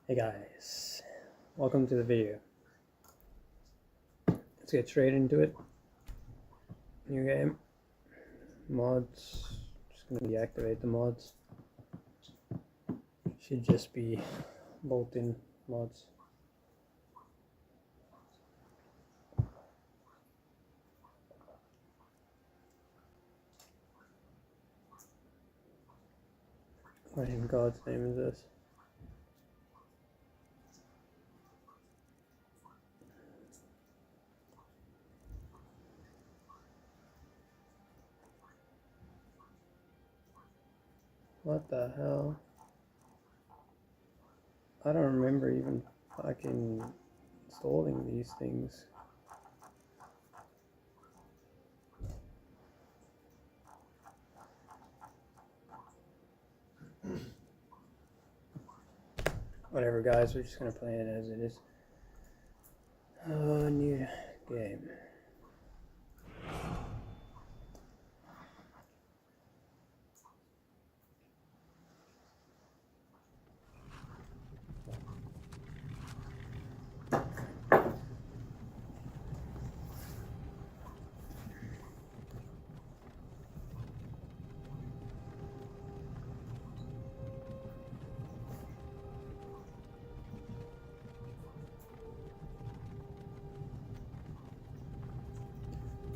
Hey guys, welcome to the video. Let's get straight into it. New game. Mods. Just gonna deactivate the mods. Should just be bolt-in mods. What in God's name is this? What the hell? I don't remember even fucking installing these things. Whatever guys, we're just gonna play it as it is. Oh, new game.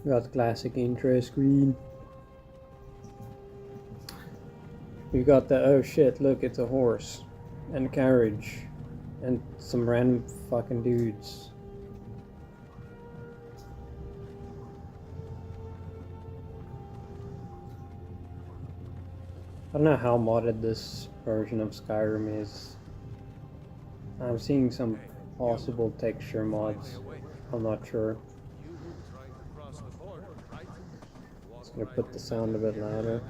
We got the classic intro screen. We got the, oh shit, look, it's a horse. And a carriage. And some random fucking dudes. I don't know how modded this version of Skyrim is. I'm seeing some possible texture mods. I'm not sure. Just gonna put the sound a bit louder.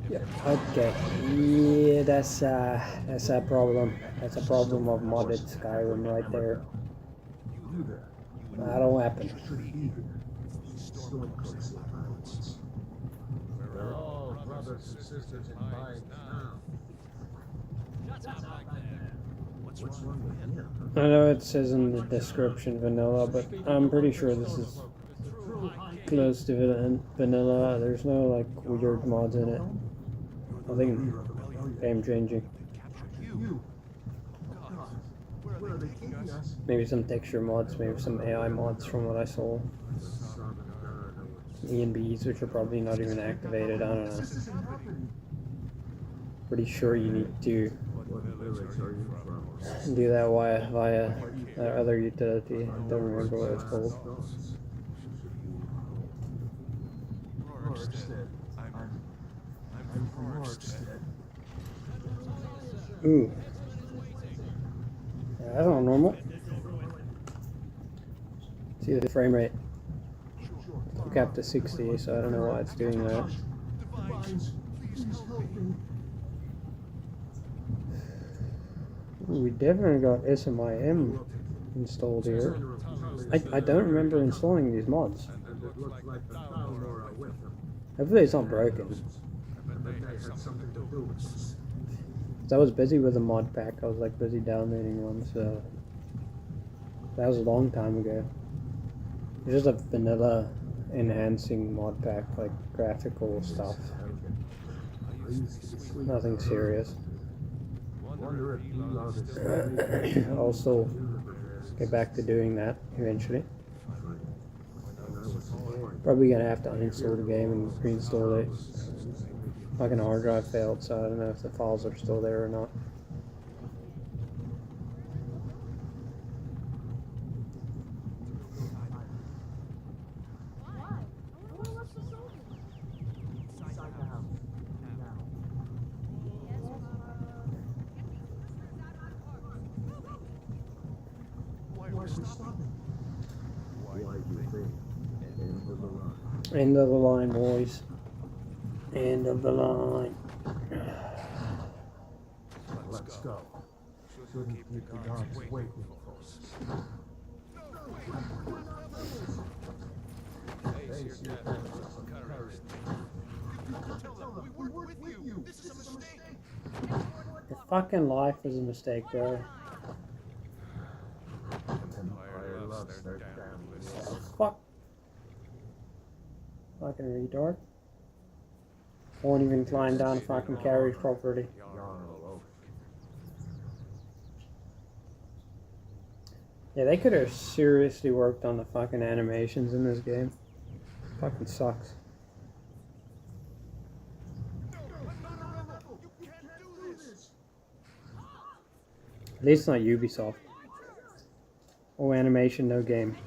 Yeah, okay. Yeah, that's a problem. That's a problem of modded Skyrim right there. That'll happen. We're all brothers and sisters in mind now. What's wrong with him? I know it says in the description vanilla, but I'm pretty sure this is close to vanilla. There's no like weird mods in it. Nothing game changing. Maybe some texture mods, maybe some AI mods from what I saw. Some ENBs, which are probably not even activated, I don't know. Pretty sure you need to do that via that other utility. I don't remember what it's called. Ooh. Yeah, that's not normal. See the frame rate. Took up to 60, so I don't know why it's doing that. Ooh, we definitely got SMIM installed here. I don't remember installing these mods. Hopefully it's not broken. I was busy with a mod pack. I was like busy downloading one, so that was a long time ago. It's just a vanilla enhancing mod pack, like graphical stuff. Nothing serious. I'll still get back to doing that eventually. Probably gonna have to uninstall the game and reinstall it. Fucking hard drive failed, so I don't know if the files are still there or not. End of the line, boys. End of the line. Let's go. Shouldn't keep the gods waiting for us. Face your captain, courage. them, we worked with you. This is a mistake. Your fucking life is a mistake, bro. Empire loves their damn lists. Fuck. Fucking retard. Won't even climb down a fucking carriage property. Yeah, they could have seriously worked on the fucking animations in this game. Fucking sucks. At least it's not Ubisoft. Oh, animation, no game.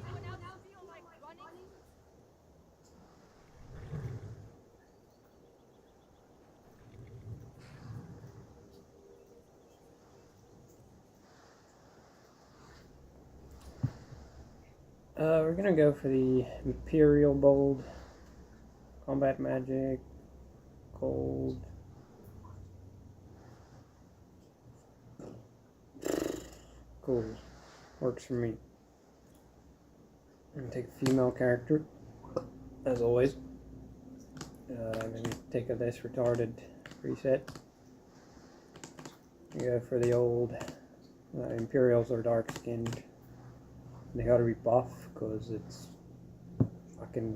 We're gonna go for the Imperial Bold. Combat Magic. Cold. Cool. Works for me. I'm gonna take a female character, as always. I'm gonna take a less retarded preset. Go for the old Imperials are dark skinned. They gotta be buff because it's fucking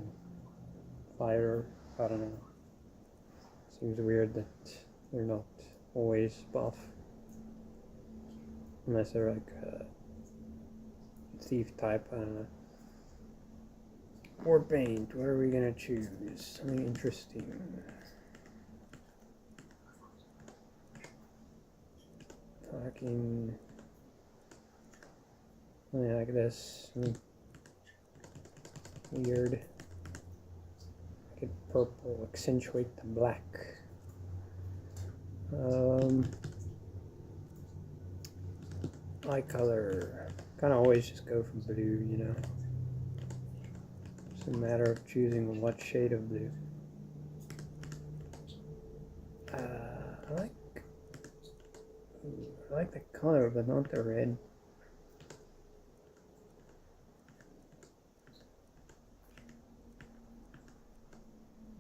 fire. I don't know. Seems weird that they're not always buff. Unless they're like thief type, I don't know. Or paint, what are we gonna choose? Something interesting. Fucking something like this. Weird. Make it purple, accentuate the black. Eye color. Kinda always just go for blue, you know. It's a matter of choosing what shade of blue. I like the color, but not the red.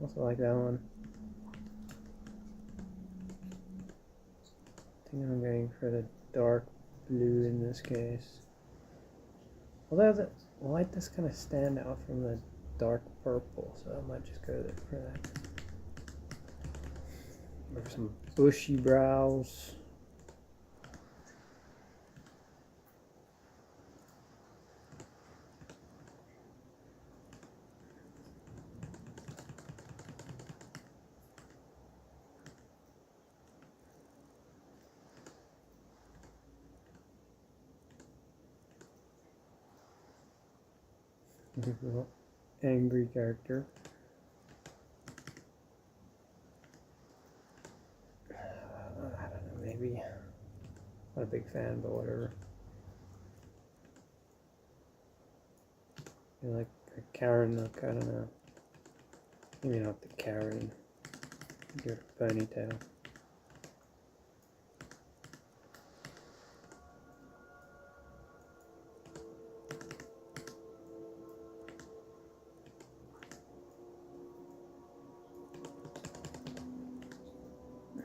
Also like that one. I think I'm going for the dark blue in this case. Although the light does kind of stand out from the dark purple, so I might just go there for that. Or some bushy brows. Angry character. I don't know, maybe. Not a big fan, but whatever. You like a Karen look, I don't know. Maybe not the Karen. Your ponytail.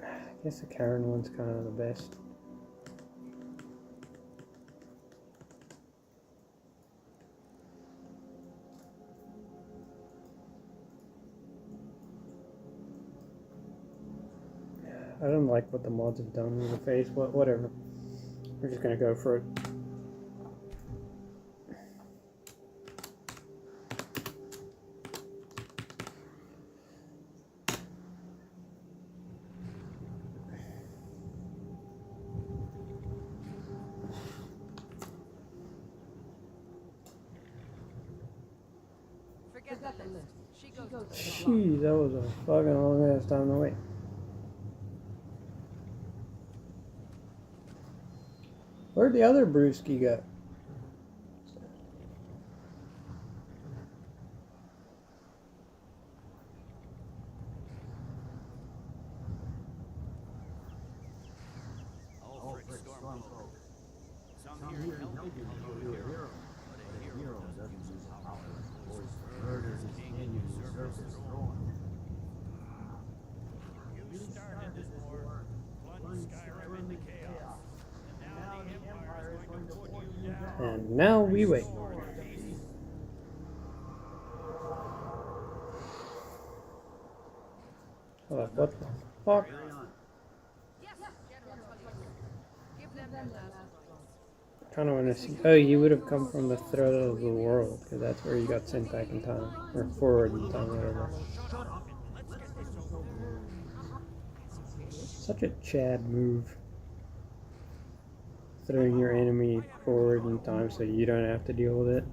I guess the Karen one's kind of the best. I don't like what the mods have done with the face, but whatever. We're just gonna go for it. Jeez, that was a fucking long ass time to wait. Where'd the other brewski go? we wait? Oh, what the fuck? Kind of want to see. Oh, you would have come from the throat of the world, because that's where you got sent back in time, or forward in time, whatever. Such a Chad move. Throwing your enemy forward in time so you don't have to deal with it.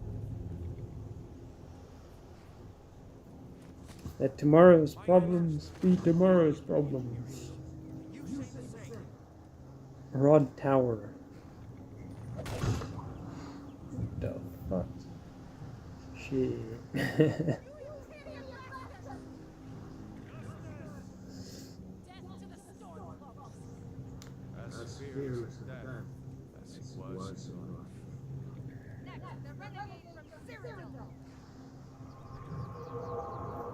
Let tomorrow's problems be tomorrow's problems. Rod Tower. What the fuck? Shit. As fearless as that, as he was.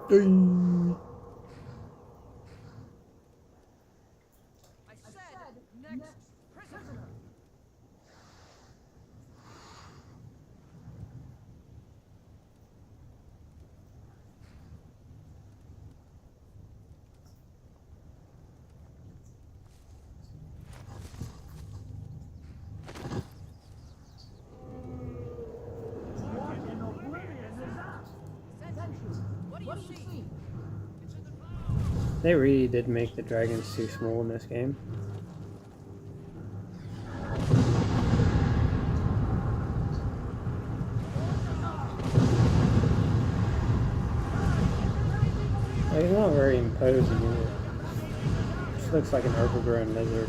Ding. I said, next prisoner. What do you see? They really did make the dragons too small in this game. Like, it's not very imposing either. Just looks like an overgrown lizard.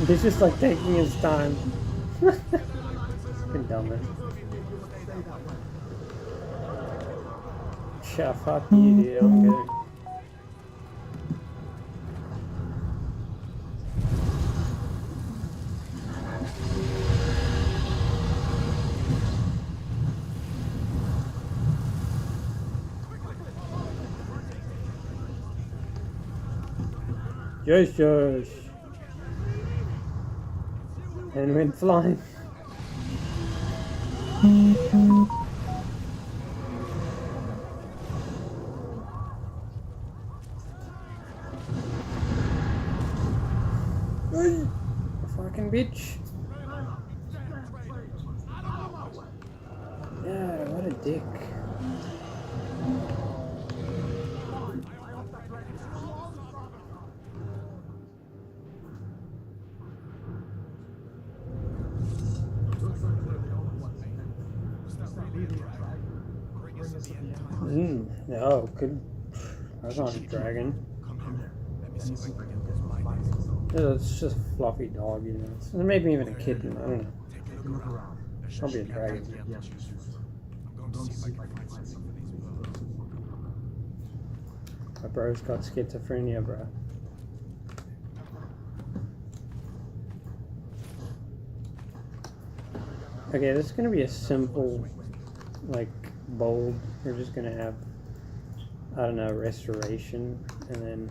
He's just like taking his time. Fucking dumbass. Yeah, fuck you, dude. I'm good. Yes. And went flying. Hey, fucking bitch. Yeah, what a dick. No, could. That's not a dragon. It's just a fluffy dog, you know. It's maybe even a kitten, I don't know. Probably a dragon. My bro's got schizophrenia, bro. Okay, this is gonna be a simple, like, bold. We're just gonna have, I don't know, restoration, and then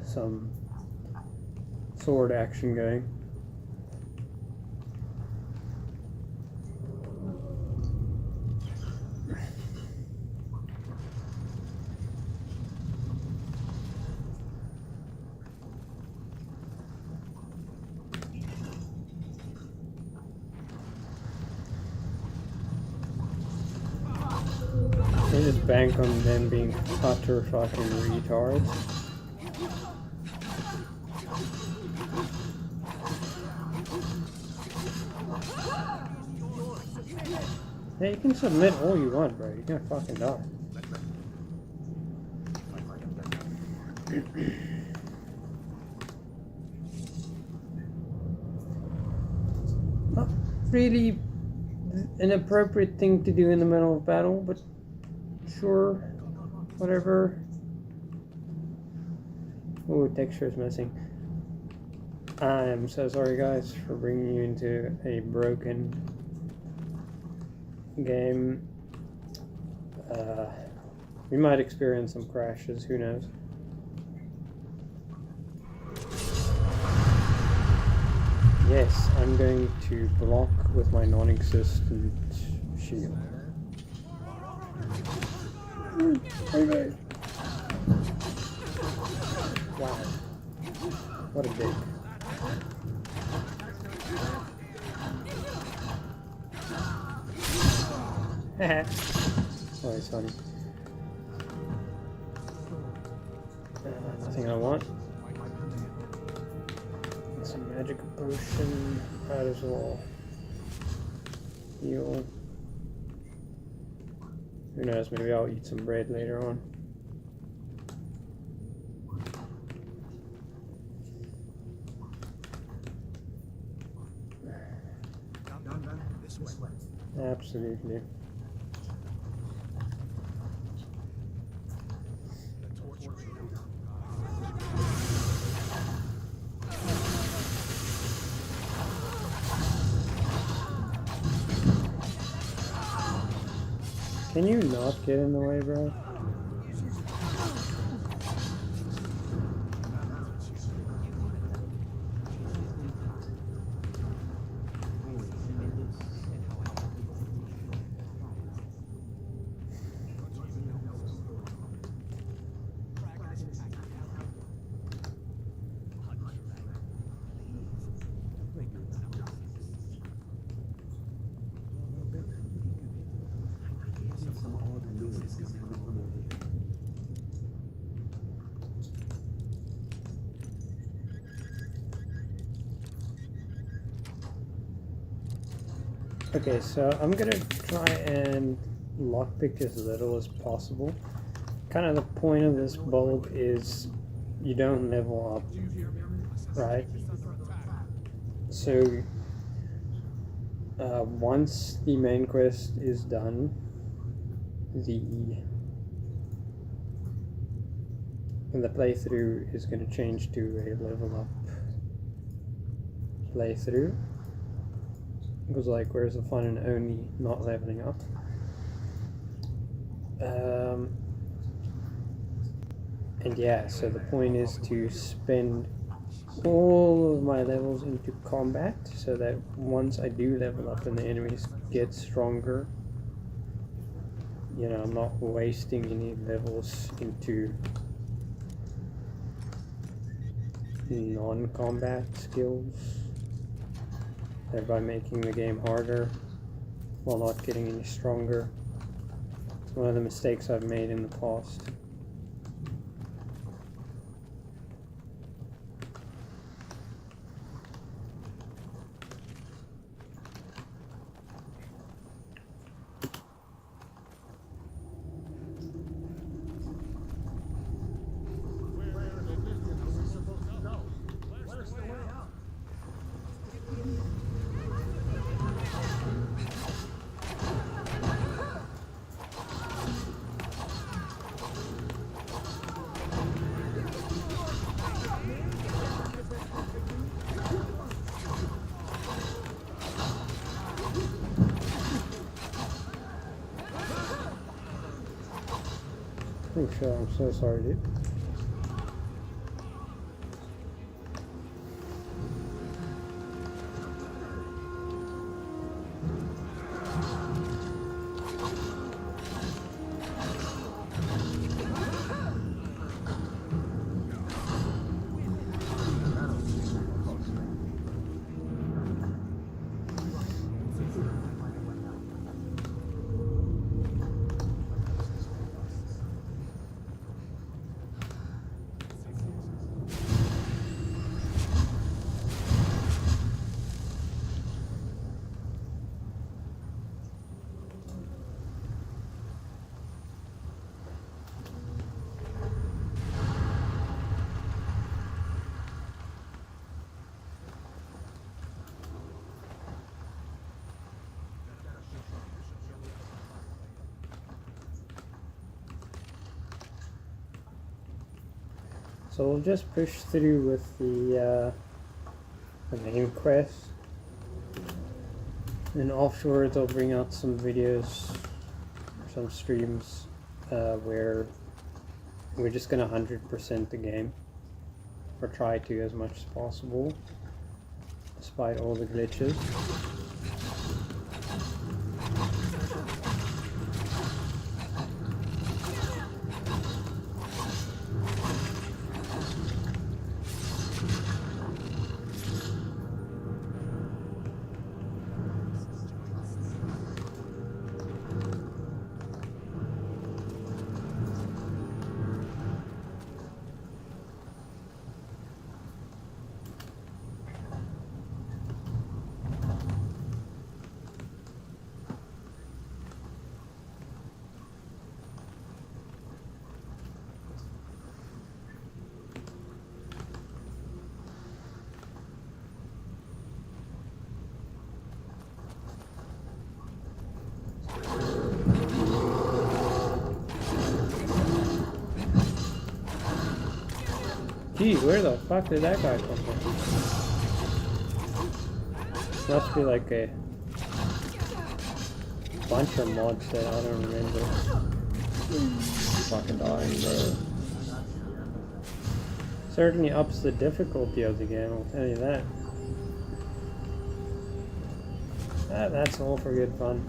some sword action going. just bank on them being utter fucking retards. Yeah, you can submit all you want, bro. You're gonna fucking die. Not really an appropriate thing to do in the middle of battle, but sure, whatever. Oh, texture is missing. I'm so sorry, guys, for bringing you into a broken game. We might experience some crashes, who knows. Yes, I'm going to block with my non-existent shield. Okay. Wow. What a dick. Haha. Oh, it's funny. Nothing I want. Some magic potion. Might as well heal. Who knows, maybe I'll eat some bread later on. Absolutely. Can you not get in the way, bro? Okay, so I'm gonna try and lockpick as little as possible. Kind of the point of this build is you don't level up, right? So once the main quest is done, the playthrough is going to change to a level up playthrough. Because like, where's the fun in only not leveling up? And yeah, so the point is to spend all of my levels into combat, so that once I do level up and the enemies get stronger, you know, I'm not wasting any levels into non-combat skills, thereby making the game harder while not getting any stronger. It's one of the mistakes I've made in the past. Oh shit, I'm so sorry, dude. So we'll just push through with the main quest. And afterwards I'll bring out some videos, some streams, where we're just gonna 100% the game. Or try to as much as possible, despite all the glitches. Gee, where the fuck did that guy come from? Must be like a bunch of mods that I don't remember. Fucking dying, bro. Certainly ups the difficulty of the game, I'll tell you that. That's all for good fun.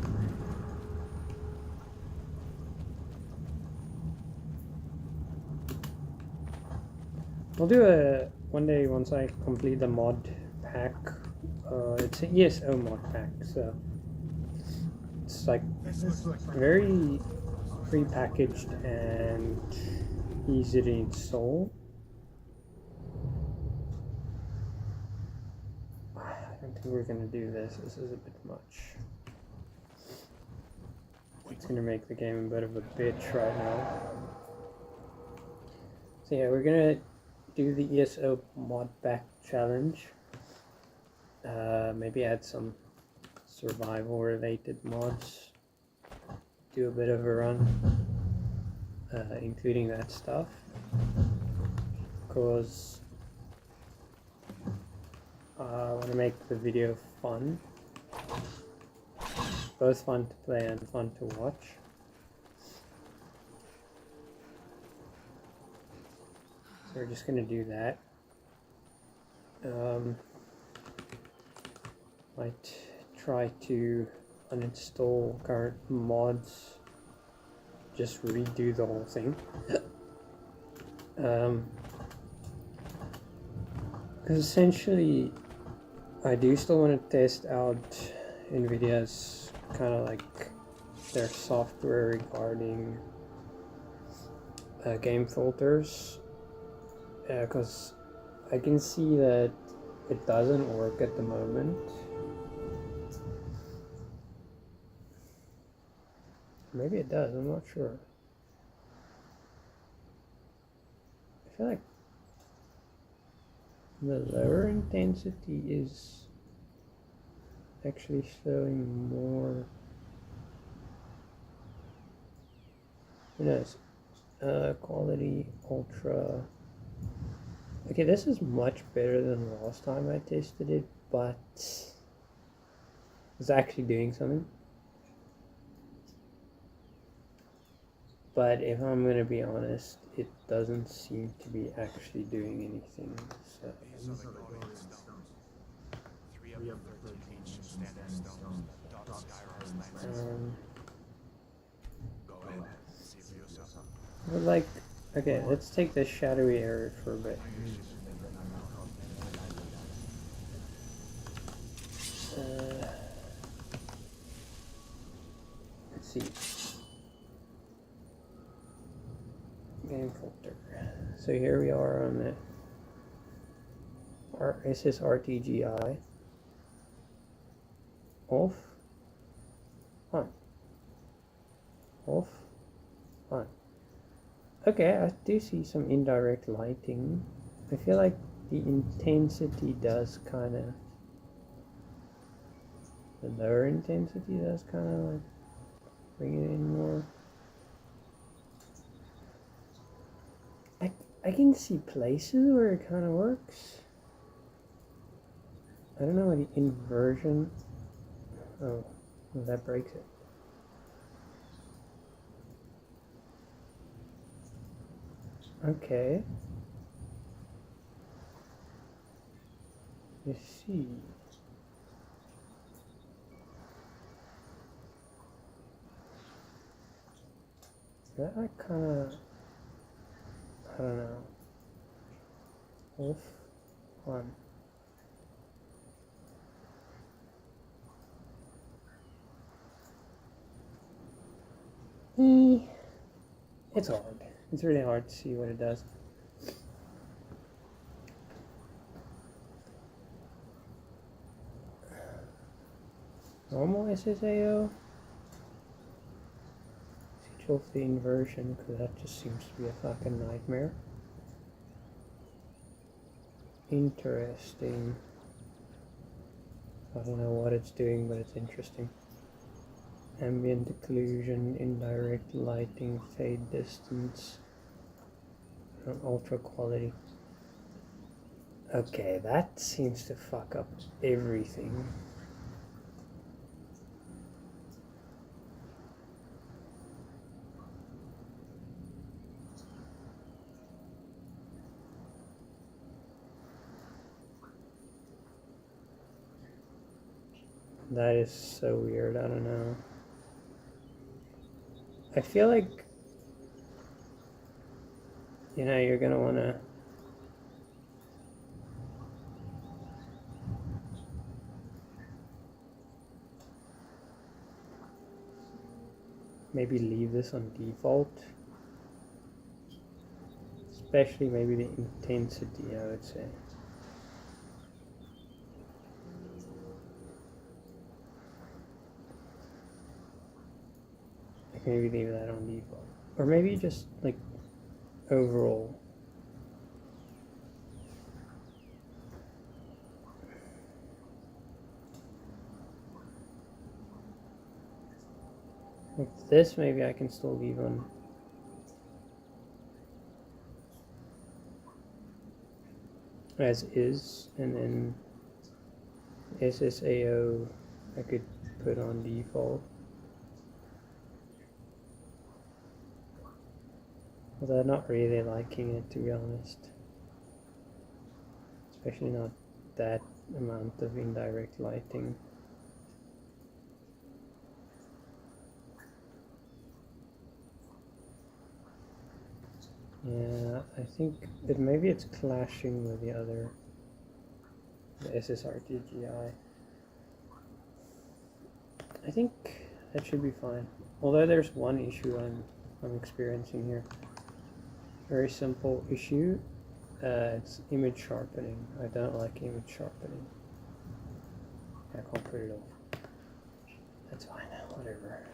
I'll do a one day once I complete the mod pack. It's an ESO mod pack, so it's like very pre-packaged and easy to install. I don't think we're gonna do this. This is a bit much. It's gonna make the game a bit of a bitch right now. So yeah, we're gonna do the ESO mod pack challenge. Maybe add some survival related mods. Do a bit of a run, including that stuff. Because I want to make the video fun. Both fun to play and fun to watch. So we're just going to do that. Might try to uninstall current mods, just redo the whole thing. Because essentially I do still want to test out NVIDIA's kind of like their software regarding game filters, because I can see that it doesn't work at the moment. Maybe it does, I'm not sure. I feel like the lower intensity is actually showing more. Who knows? Quality ultra. Okay, this is much better than last time I tested it, but it's actually doing something. But if I'm gonna be honest, it doesn't seem to be actually doing anything. So but like, okay, let's take this shadowy area for a bit. Let's see. Game filter. So here we are on the RTGI. Off. On. Off. On. Okay, I do see some indirect lighting. I feel like the intensity does kind of, the lower intensity does kind of like bring it in more. I I can see places where it kind of works. I don't know what the inversion. Oh, well, that breaks it. Okay. You see. That I kind of. I don't know. Off. On. It's hard. It's really hard to see what it does. Normal SSAO? Switch off the inversion because that just seems to be a fucking nightmare. Interesting. I don't know what it's doing, but it's interesting. Ambient occlusion, indirect lighting, fade distance, and ultra quality. Okay, that seems to fuck up everything. That is so weird, I don't know. I feel like, you know, you're gonna wanna maybe leave this on default. Especially maybe the intensity, I would say. Like maybe leave that on default. Or maybe just like overall. Like this maybe I can still leave on as is, and then SSAO I could put on default. Although I'm not really liking it, to be honest. Especially not that amount of indirect lighting. Yeah, I think maybe it's clashing with the other, the SSRTGI. I think that should be fine. Although there's one issue I'm experiencing here. Very simple issue. It's image sharpening. I don't like image sharpening. I can't put it off. That's fine. Whatever.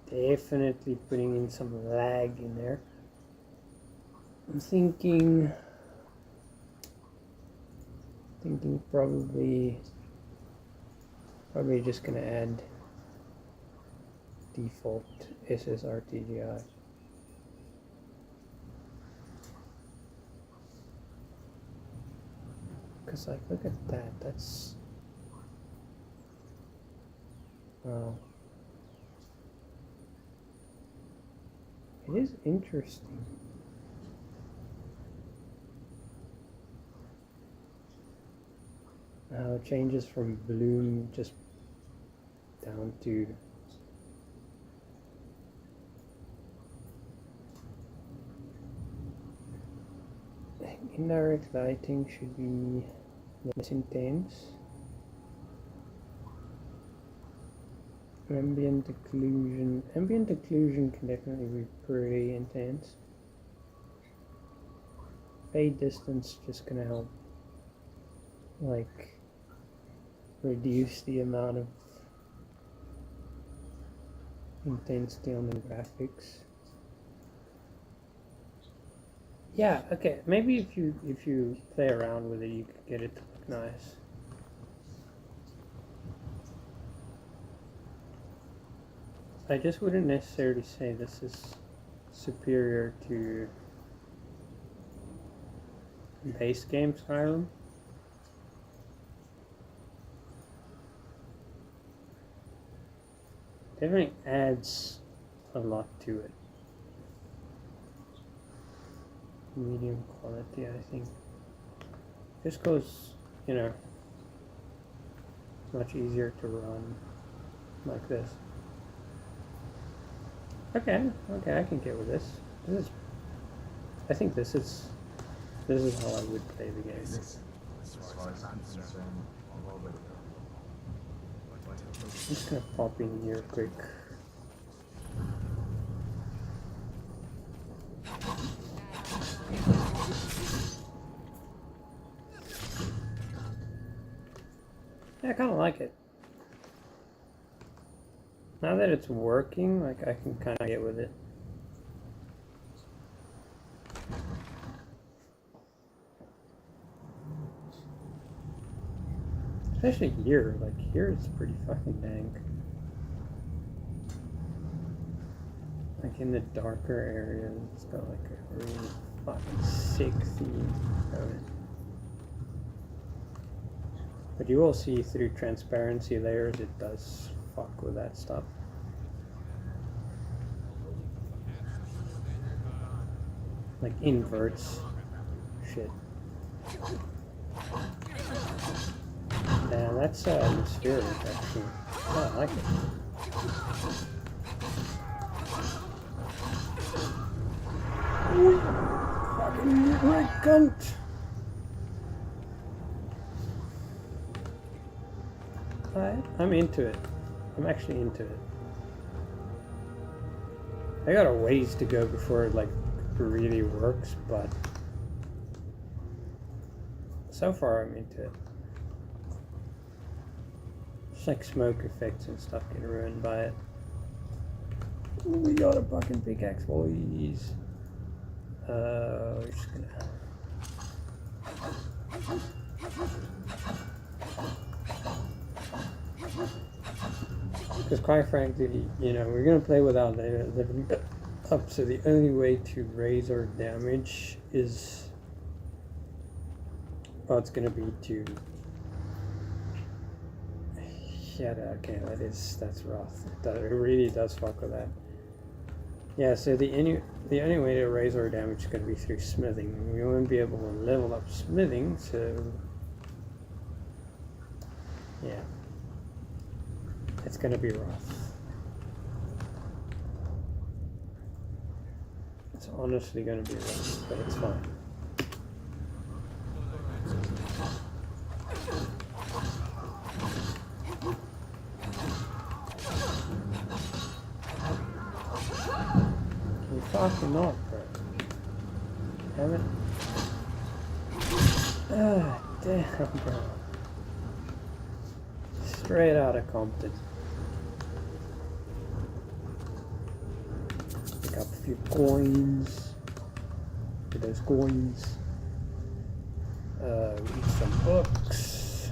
Definitely putting in some lag in there. I'm thinking probably just gonna add default SSRTGI. Cause like look at that, that's wow. It is interesting. How it changes from bloom just down to indirect lighting should be less intense. Ambient occlusion can definitely be pretty intense. Fade distance just gonna help like reduce the amount of intensity on the graphics. Yeah, okay. Maybe if you play around with it, you could get it to look nice. I just wouldn't necessarily say this is superior to base game Skyrim. Definitely adds a lot to it. Medium quality, I think. Just goes, you know, much easier to run like this. Okay, I can get with this. I think this is how I would play the game. As far as I'm concerned, I'm already I'm just gonna pop in here quick. Yeah, I kind of like it. Now that it's working, like I can kind of get with it. Especially here, like here it's pretty fucking dank. Like in the darker areas, it's got like a really fucking sick theme of it. But you will see through transparency layers, it does fuck with that stuff. Like inverts shit. Yeah, that's atmospheric actually. Oh, I like it. Fucking right cunt! I'm into it. I'm actually into it. I got a ways to go before it like really works, but so far I'm into it. Just like smoke effects and stuff get ruined by it. Ooh, we got a fucking pickaxe, boys. We're just gonna. Because quite frankly, you know, we're gonna play without leveling up, so the only way to raise our damage is, well, it's gonna be to. Yeah, okay, that's rough. It really does fuck with that. Yeah, so the only way to raise our damage is gonna be through smithing. We won't be able to level up smithing, so yeah. It's gonna be rough. It's honestly gonna be rough, but it's fine. Can you fucking not, bro? Damn it. Ah, damn, bro. Straight out of Compton. Pick up a few coins. Get those coins. Read some books.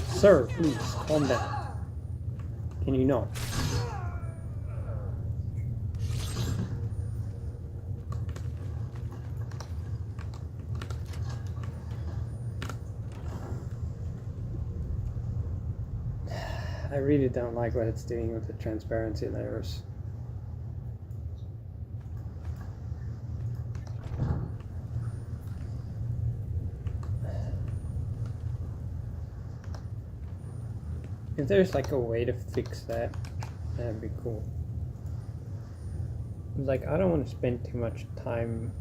Sir, please, calm down. Can you not? I really don't like what it's doing with the transparency layers. If there's like a way to fix that, that'd be cool. Like, I don't want to spend too much time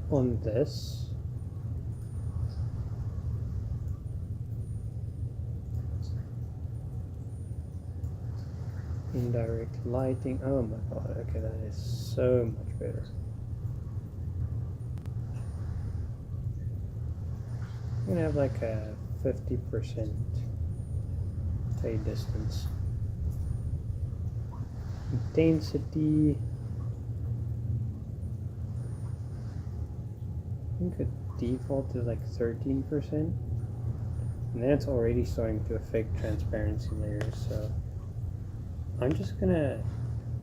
on this. Indirect lighting. Oh my god, okay, that is so much better. I'm gonna have like a 50% fade distance. Intensity. I think the default is like 13%. And then it's already starting to affect transparency layers, so I'm just gonna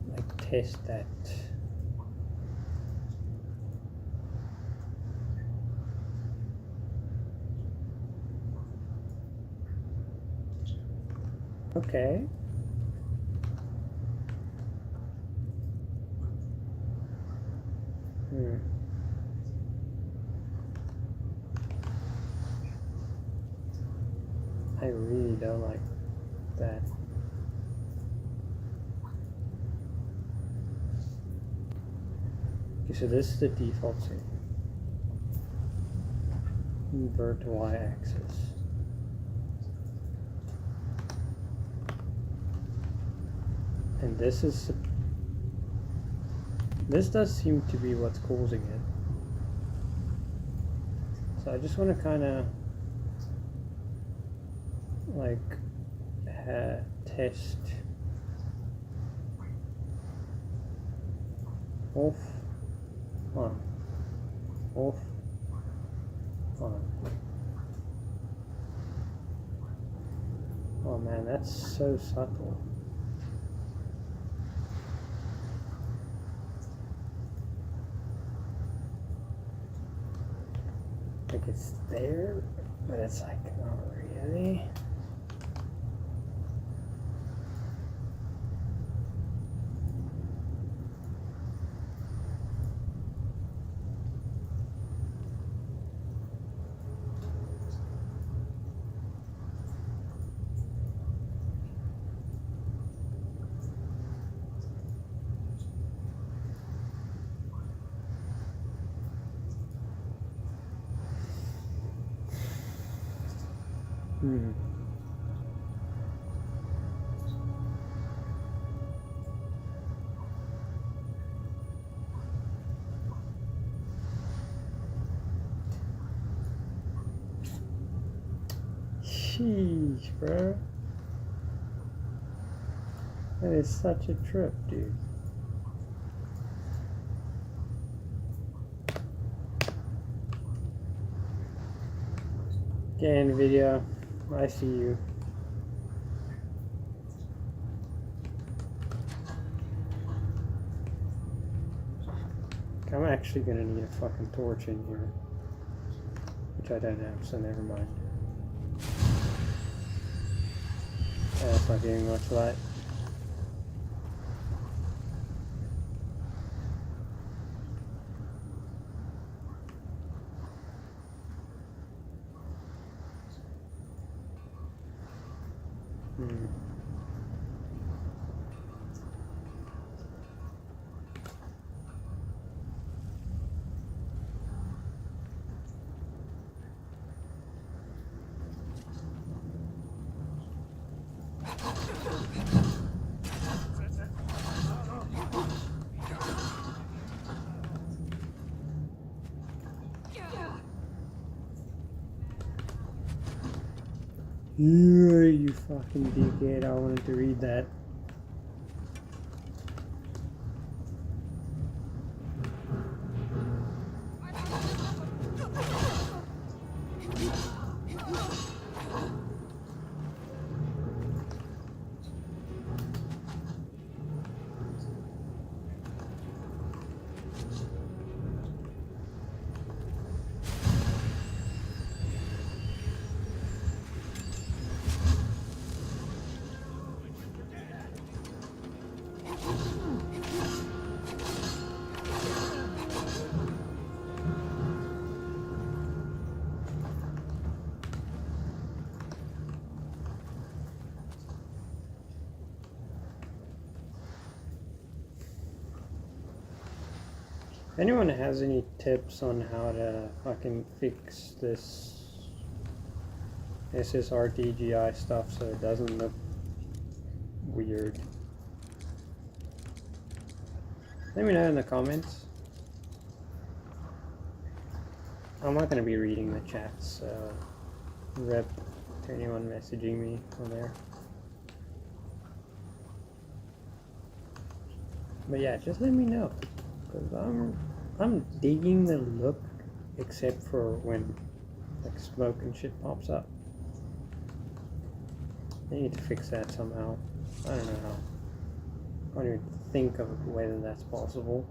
like test that. Okay. I really don't like that. Okay, so this is the default setting. Invert y-axis. And this does seem to be what's causing it. So I just want to kind of like test off, on, off, on. Oh man, that's so subtle. Like it's there, but it's like not really. Sheesh, bro. That is such a trip, dude. Okay, NVIDIA, I see you. I'm actually gonna need a fucking torch in here, which I don't have, so never mind. That's not getting much light. You fucking dickhead, I wanted to read that. If anyone has any tips on how to fucking fix this SSRTGI stuff so it doesn't look weird, let me know in the comments. I'm not going to be reading the chats, so rip to anyone messaging me on there. But yeah, just let me know, because I'm digging the look, except for when like smoke and shit pops up. I need to fix that somehow. I don't know how. I don't even think of whether that's possible.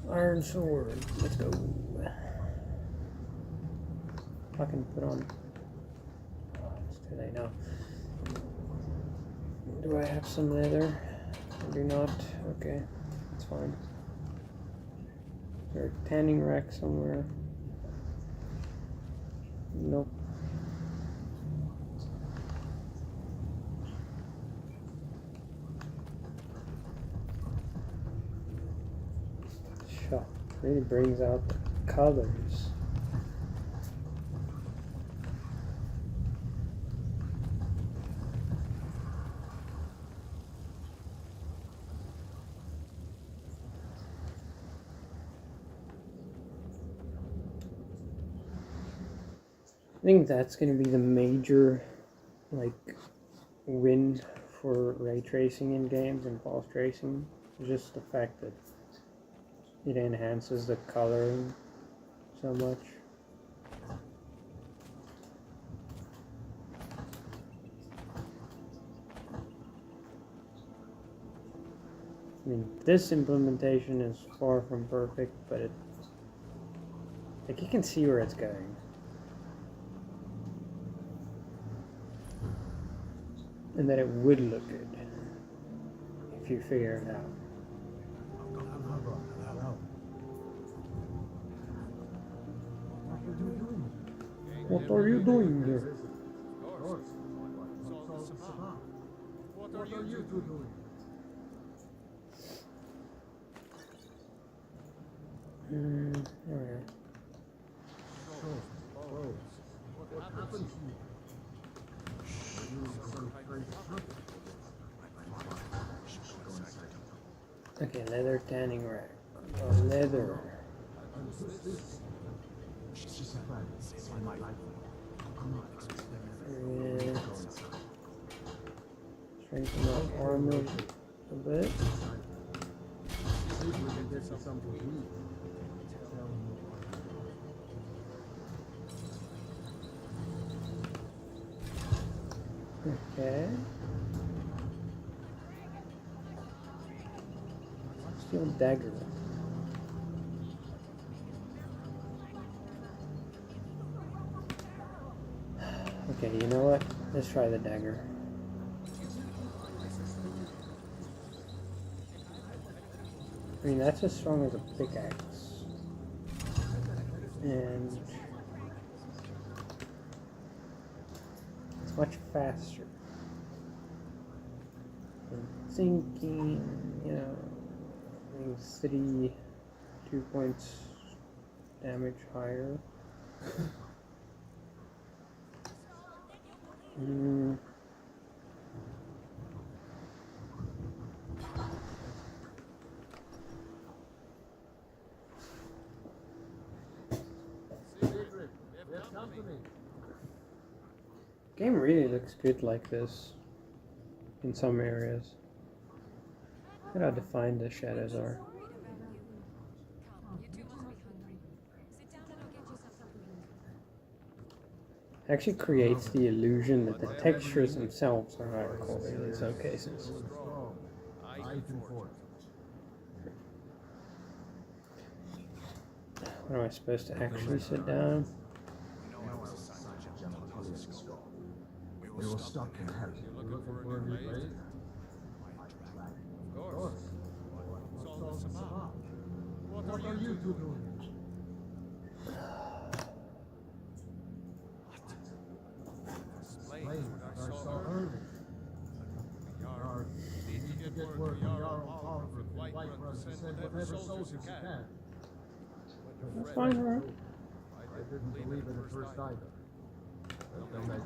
Iron sword. Let's go. I can put on. Oh, it's too late now. Do I have some leather? I do not. Okay, that's fine. Is there a tanning rack somewhere? Nope. Shop really brings out the colors. I think that's going to be the major, like, win for ray tracing in games and pulse tracing. Just the fact that it enhances the coloring so much. I mean, this implementation is far from perfect, but it, like, you can see where it's going. And that it would look good if you figure it out. What are you doing here? What are you two doing? Alright. What happened to you? Okay, leather tanning rack. Oh, leather. Yeah. Strengthen my armor a bit. Okay. Steel dagger. Okay, you know what? Let's try the dagger. I mean, that's as strong as a pickaxe. And it's much faster. I'm thinking, you know, I think 2 points damage higher. Game really looks good like this in some areas. Look at how defined the shadows are. Actually creates the illusion that the textures themselves are higher quality in some cases. When am I supposed to actually sit down? We were stuck in hell. You're looking for a new blade? Of course. What's all this about? What are you two doing? Slaves are so early. We need to get word from Jarl Power and fight for us to send whatever soldiers you can. That's fine, right? I didn't believe it at first either. But they'll make it.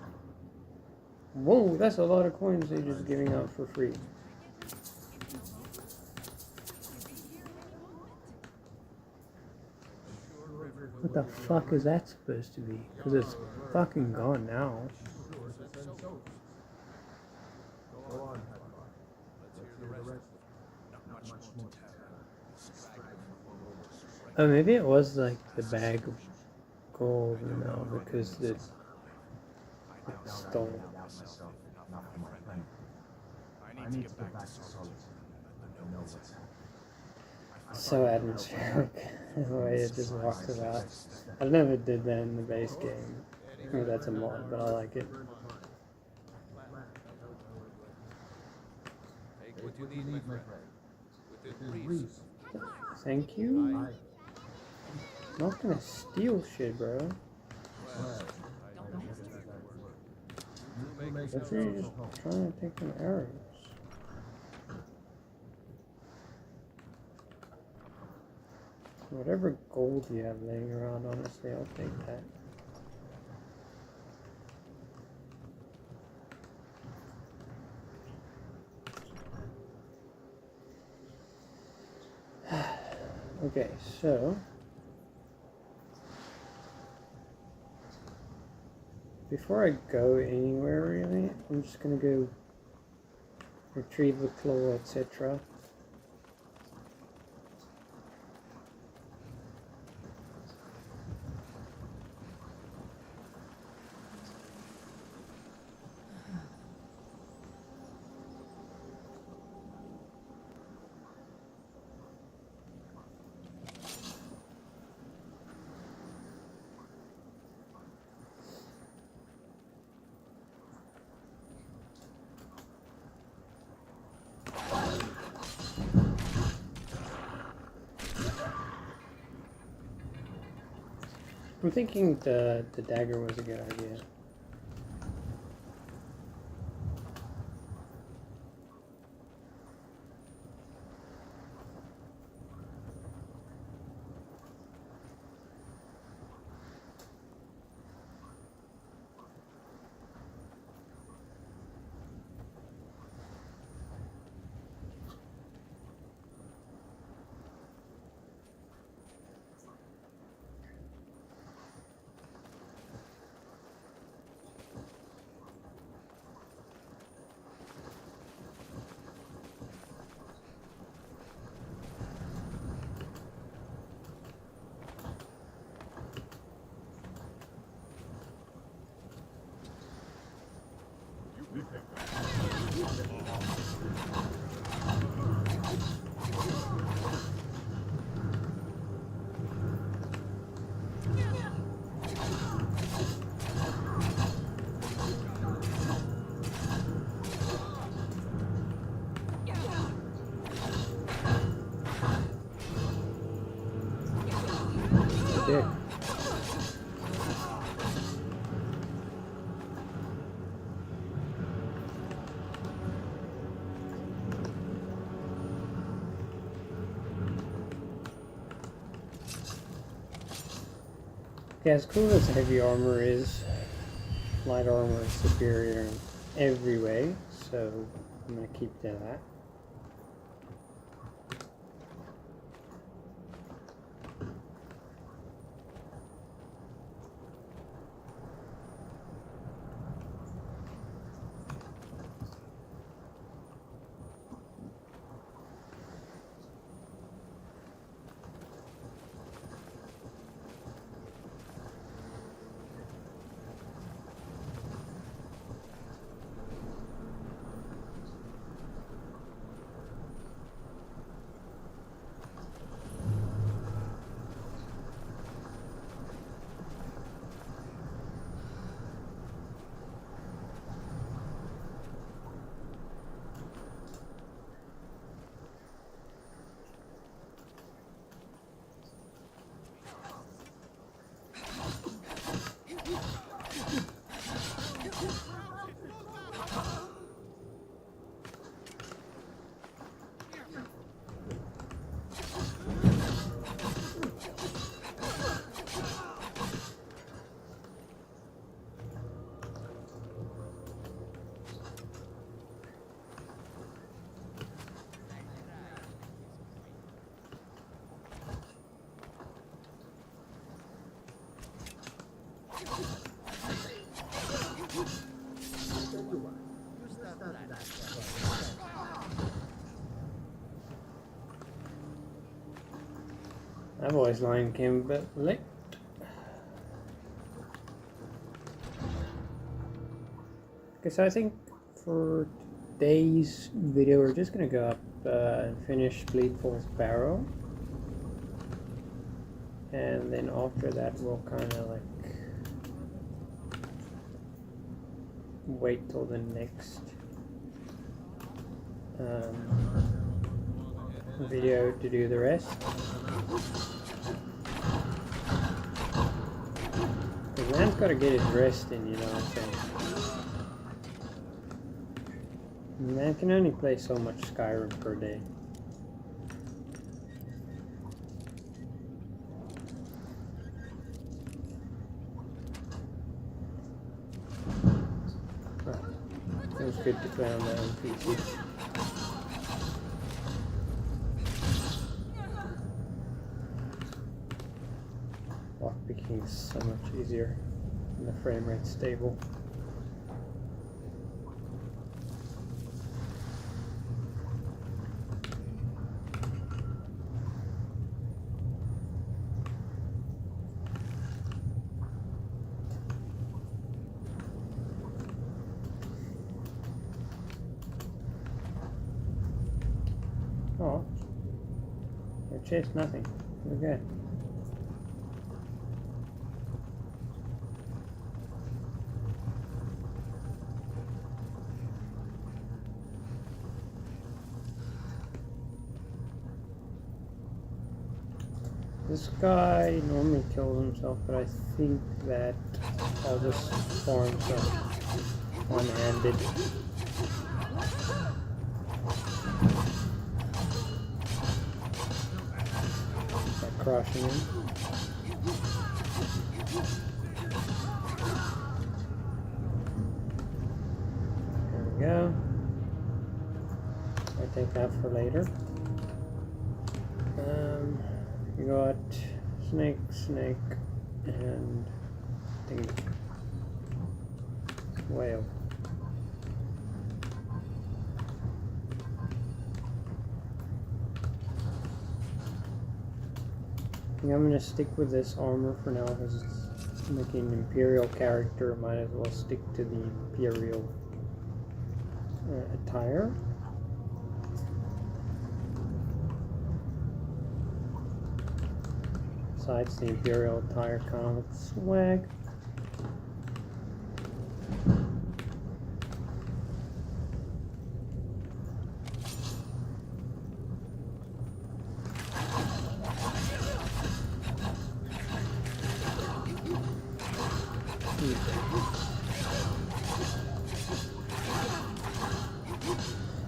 Whoa, that's a lot of coins they're just giving out for free. What the fuck is that supposed to be? Because it's fucking gone now. Go on, let's hear the rest. Not much more to tell. Oh, maybe it was like the bag of gold, you know, because Stole. myself, not for my friend. I need to get back to Solitude and let them know what's happening. So atmospheric. The way it just walks about. I never did that in the base game. Or that's a mod, but I like it. Take what you need, my friend. Within reason. Thank you. I'm not gonna steal shit, bro. If you're just trying to take some arrows. Whatever gold you have laying around, honestly, I'll take that. Okay, so before I go anywhere really, I'm just gonna go retrieve the claw, etc. I'm thinking the dagger was a good idea. Dick. Yeah, as cool as heavy armor is, light armor is superior in every way, so I'm gonna keep to that. That voice line came a bit late. Okay, so I think for today's video we're just gonna go up and finish Fleet Falls Barrow. And then after that we'll kind of like wait till the next video to do the rest. Because man's got to get his rest in, you know what I'm saying? Man can only play so much Skyrim per day. Feels good to play on my own PC. Lockpicking is so much easier and the frame rate's stable. Oh, I chased nothing. We're good. This guy normally kills himself, but I think that I'll just farm some one-handed. Crushing him. There we go. I take that for later. You got snake, and thingy. Whale. I think I'm gonna stick with this armor for now because it's making an Imperial character. Might as well stick to the Imperial attire. Besides, the Imperial attire kind of looks swag.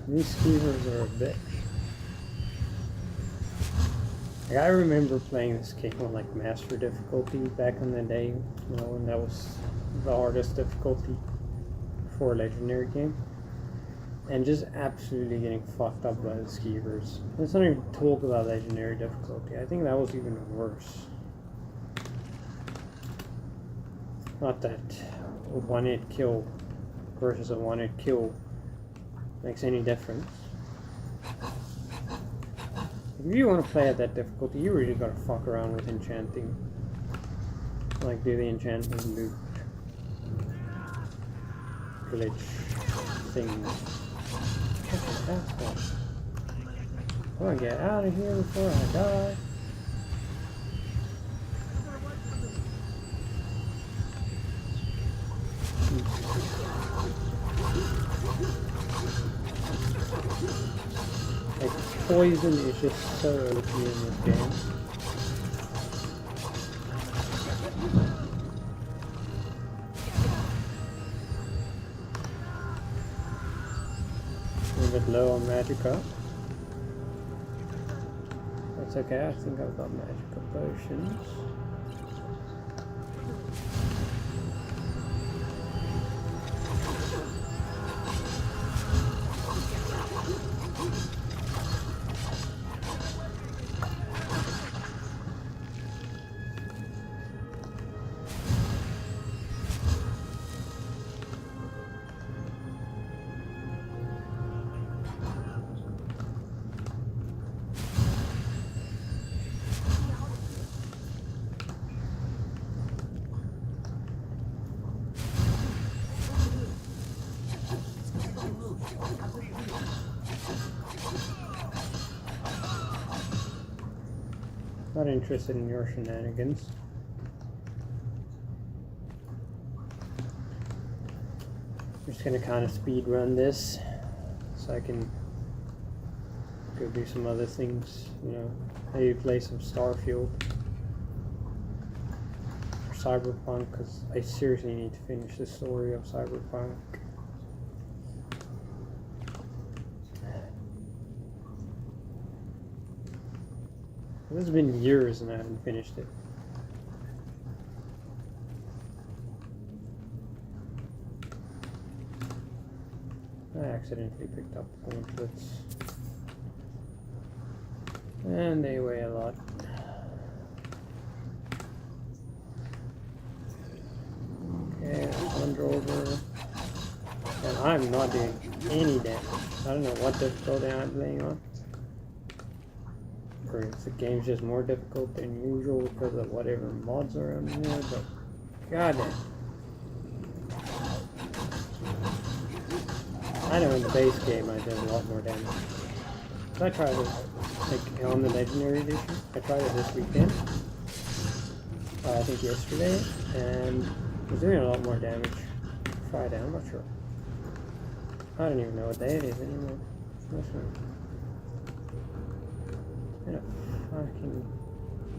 These skeevers are a bitch. Like, I remember playing this game on like master difficulty back in the day, you know, when that was the hardest difficulty for a legendary game. And just absolutely getting fucked up by the skeevers. Let's not even talk about legendary difficulty. I think that was even worse. Not that a one-hit kill versus a one-hit kill makes any difference. If you want to play at that difficulty, you really gotta fuck around with enchanting. Like, do the enchanting loot village thing. I wanna get out of here before I die. Like, poison is just so OP in this game. A bit low on magicka. That's okay, I think I've got magicka potions. Not interested in your shenanigans. I'm just gonna kind of speed run this so I can go do some other things, you know, maybe play some Starfield or Cyberpunk, because I seriously need to finish the story of Cyberpunk. It's been years and I haven't finished it. I accidentally picked up pamphlets. And they weigh a lot. Okay, Land Rover. And I'm not doing any damage. I don't know what difficulty I'm playing on. Or if the game's just more difficult than usual because of whatever mods are on here, but goddamn. I know in the base game I did a lot more damage. So I tried it, like on the Legendary Edition, I tried it this weekend, I think yesterday, and was doing a lot more damage Friday, I'm not sure. I don't even know what day it is anymore. That's right. Been a fucking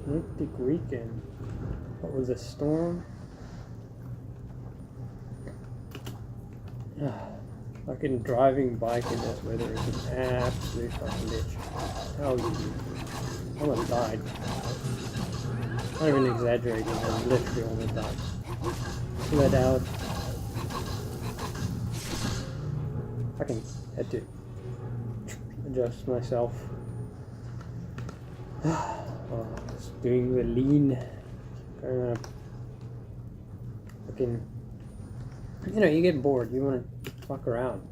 hectic weekend. What was a storm? Fucking driving bike in this weather is an absolute fucking bitch. How you do? I almost died. Not even exaggerating, I literally almost died. Slid out. Fucking had to adjust myself. Just doing the lean. Fucking, you know, you get bored, you want to fuck around.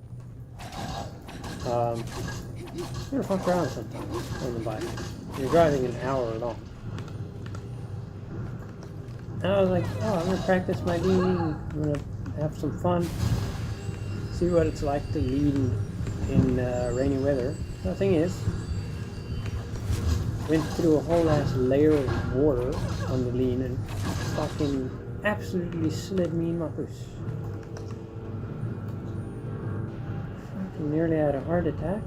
You want to fuck around sometimes on the bike. You're driving an hour long. And I was like, oh, I'm going to practice my leaning, I'm going to have some fun, see what it's like to lean in rainy weather. The thing is, went through a whole ass layer of water on the lean and fucking absolutely slid me in my puss. Fucking nearly had a heart attack.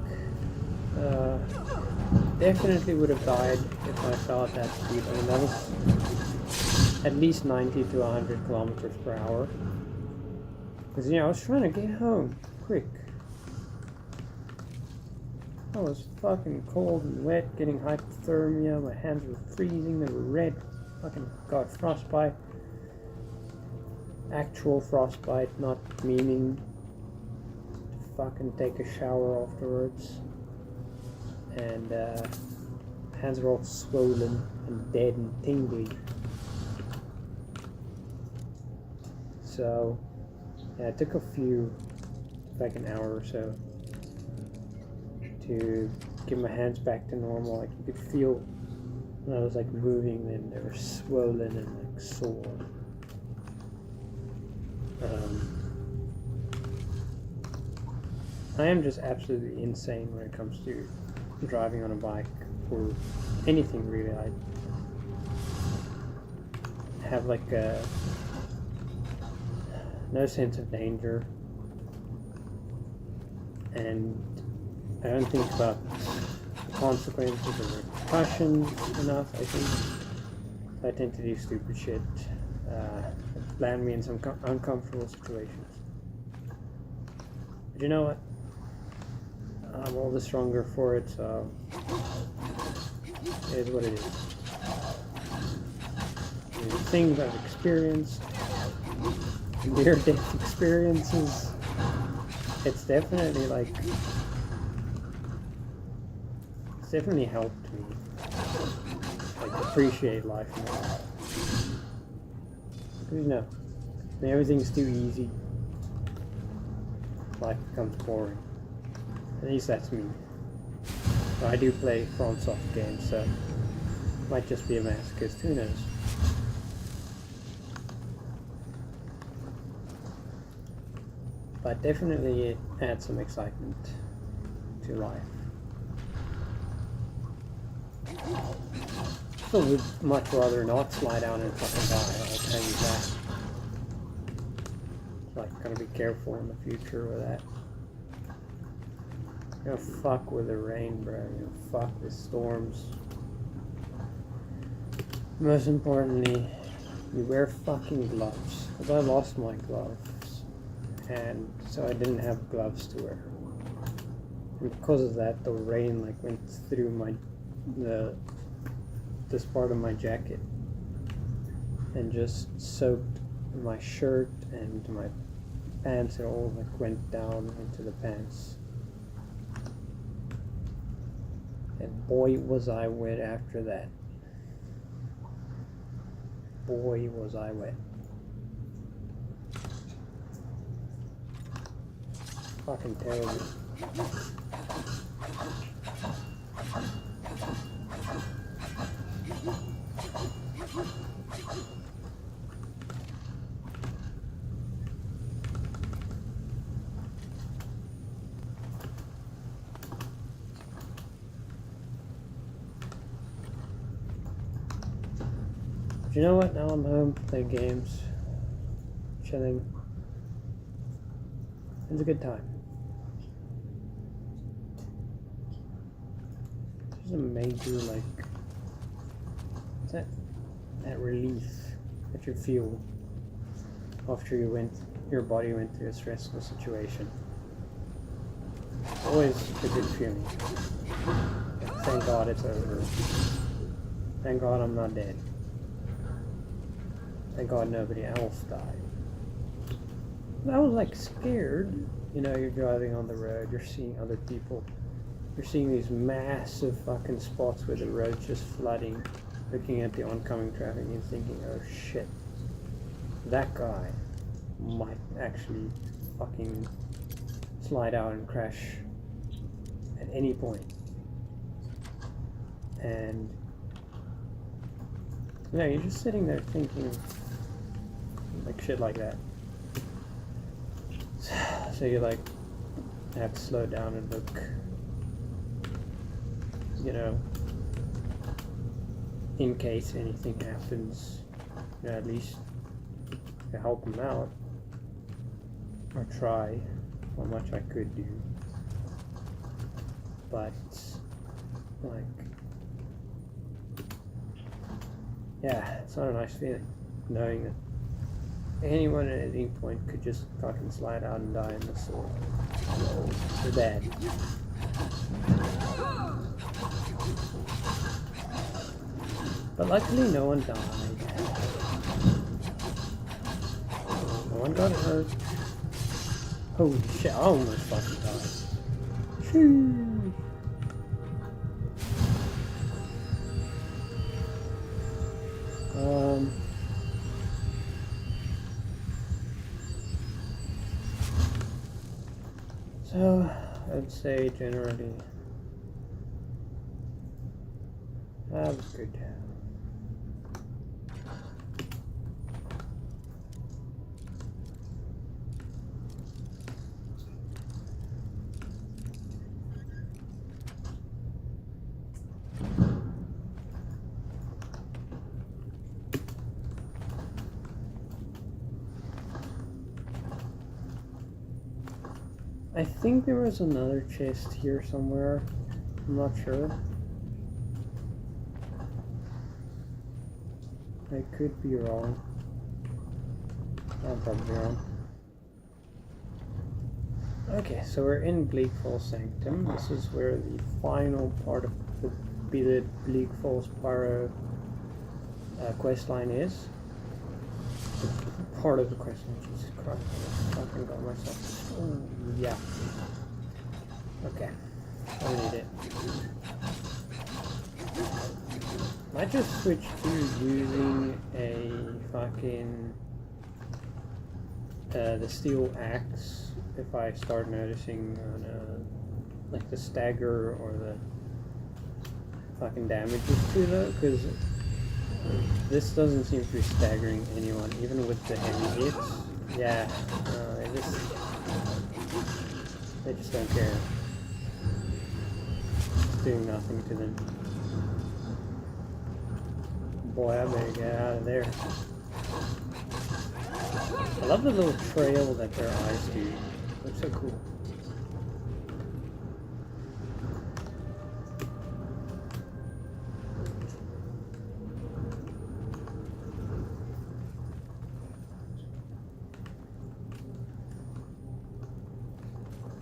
Definitely would have died if I fell at that speed. I mean, that was at least 90 to 100 kilometers per hour. Because, you know, I was trying to get home quick. I was fucking cold and wet, getting hypothermia, my hands were freezing, they were red, fucking got frostbite. Actual frostbite, not meaning to fucking take a shower afterwards. And hands were all swollen and dead and tingly. So, yeah, it took like an hour or so to get my hands back to normal. Like, you could feel when I was like moving them, they were swollen and like sore. I am just absolutely insane when it comes to driving on a bike or anything really. I have like no sense of danger, and I don't think about the consequences or repercussions enough, I think. I tend to do stupid shit that land me in some uncomfortable situations. But you know what? I'm all the stronger for it, so it is what it is. The things I've experienced, near-death experiences, it's definitely like, it's definitely helped me like appreciate life more. Because, you know, when everything's too easy, life becomes boring. At least that's me. But I do play FromSoft games, so it might just be a masochist, who knows. But definitely it adds some excitement to life. still would much rather not slide down and fucking die, I'll tell you that. So I gotta be careful in the future with that. You know, fuck with the rain, bro. You know, fuck the storms. Most importantly, you wear fucking gloves. Because I lost my gloves. And so I didn't have gloves to wear. And because of that, the rain like went through this part of my jacket. And just soaked my shirt and my pants. It all like went down into the pants. And boy was I wet after that. Boy was I wet. Fucking terrible. You know what? Now I'm home, playing games, chilling. It's a good time. It's a major like that relief that you feel after your body went through a stressful situation. Always a good feeling. Thank God it's over. Thank God I'm not dead. Thank God nobody else died. I was like scared. You know, you're driving on the road, you're seeing other people. You're seeing these massive fucking spots where the road's just flooding. Looking at the oncoming traffic and thinking, oh shit. That guy might actually fucking slide out and crash at any point. And you know, you're just sitting there thinking like shit like that. So you like have to slow down and look, you know, in case anything happens, you know, at least to help them out, or try how much I could do. But like, yeah, it's not a nice feeling knowing that anyone at any point could just fucking slide out and die in the storm. They're bad. But luckily no one died. No one got hurt. Holy shit, I almost fucking died. Shoo. So, I'd say generally, that was good. I think there was another chest here somewhere. I'm not sure. I could be wrong. I'm probably wrong. Okay, so we're in Bleak Falls Sanctum. This is where the final part of the Bleak Falls Pyro questline is. Part of the questline, Jesus Christ. I fucking got myself. Oh, yeah. Okay. I need it. Might just switch to using a fucking the steel axe if I start noticing like the stagger or the fucking damage is too low, because this doesn't seem to be staggering anyone, even with the heavy hits. Yeah, they just don't care. It's doing nothing to them. Boy, I better get out of there. I love the little trail that their eyes do. Looks so cool.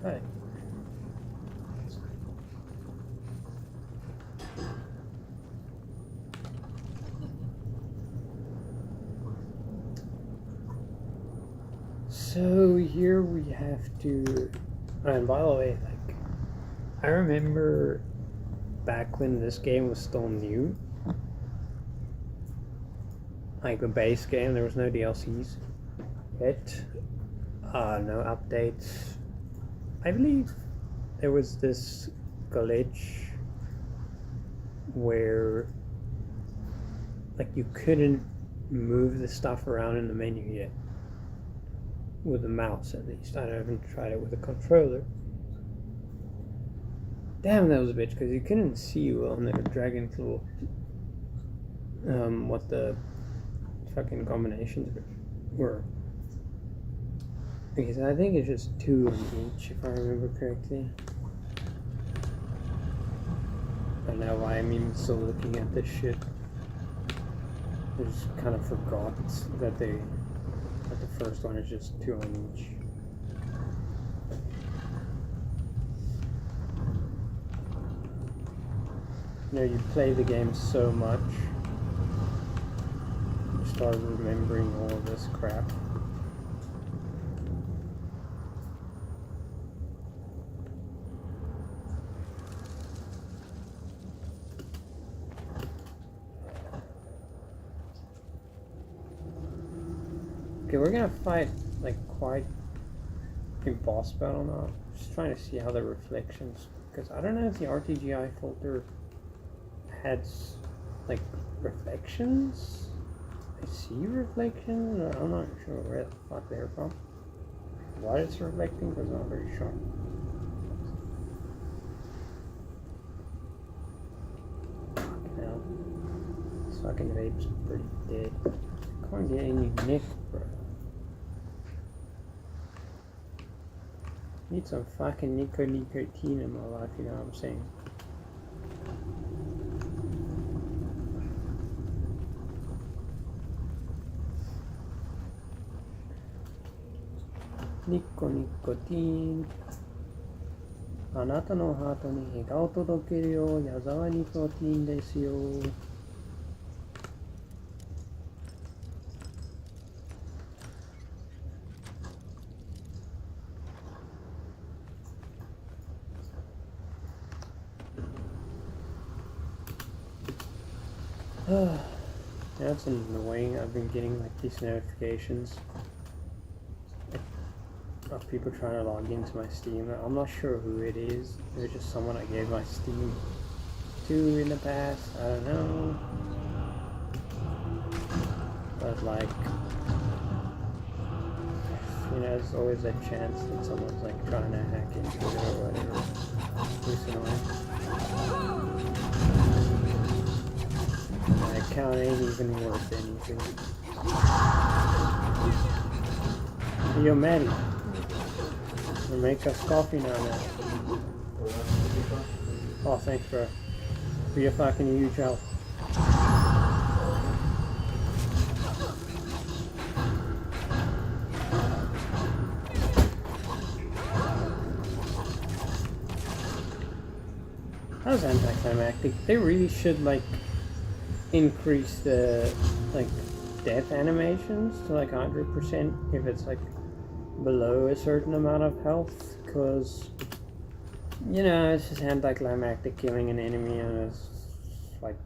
Hey. So here we have to, and by the way, like, I remember back when this game was still new, like the base game, there was no DLCs yet, no updates. I believe there was this glitch where, like, you couldn't move the stuff around in the menu yet. With the mouse, at least. I haven't tried it with a controller. Damn, that was a bitch, because you couldn't see well when they were dragging through what the fucking combinations were. Because I think it's just 2 on each, if I remember correctly. I don't know why I'm even still looking at this shit. I just kind of forgot that the first one is just 2 on each. You know, you play the game so much, you start remembering all of this crap. Okay, we're gonna fight like quite a boss battle now. Just trying to see how the reflections, because I don't know if the RTGI filter has like reflections. I see reflections. I'm not sure where the fuck they're from. Why it's reflecting, because I'm not very sure. Now, this fucking vape's pretty dead. Can't get any nick, bro. Need some fucking nicotine in my life, you know what I'm saying? Nicotine. あなたのハートに笑顔を届けるよ。矢沢ニコティンですよ。That's annoying. I've been getting like these notifications of people trying to log into my Steam. I'm not sure who it is. It's just someone I gave my Steam to in the past. I don't know. But like, you know, there's always a chance that someone's like trying to hack into it or whatever. It's annoying. My account ain't even worth anything. Yo, Maddie. You make us coffee now. Oh, thanks, bro. For your fucking huge help. That was anticlimactic. They really should, like, increase the, like, death animations to, like, 100% if it's, like, below a certain amount of health, because, you know, it's just anticlimactic killing an enemy and it's, like,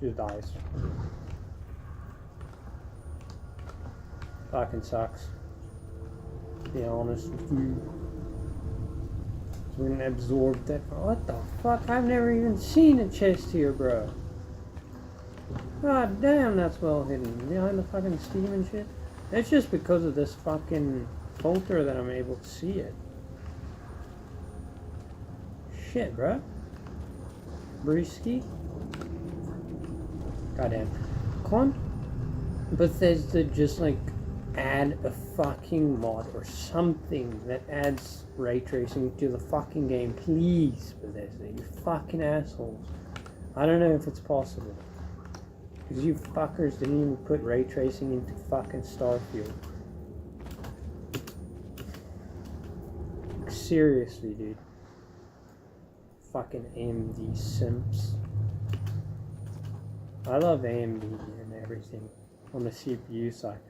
just dies. Fucking sucks, to be honest with you. So we're gonna absorb that. What the fuck? I've never even seen a chest here, bro. God damn, that's well hidden. Behind the fucking Steam and shit. It's just because of this fucking filter that I'm able to see it. Shit, bro. Brewski. Goddamn. can't Bethesda just like add a fucking mod or something that adds ray tracing to the fucking game, please, Bethesda, you fucking assholes. I don't know if it's possible, because you fuckers didn't even put ray tracing into fucking Starfield. Seriously, dude. Fucking AMD simps. I love AMD and everything on the CPU side,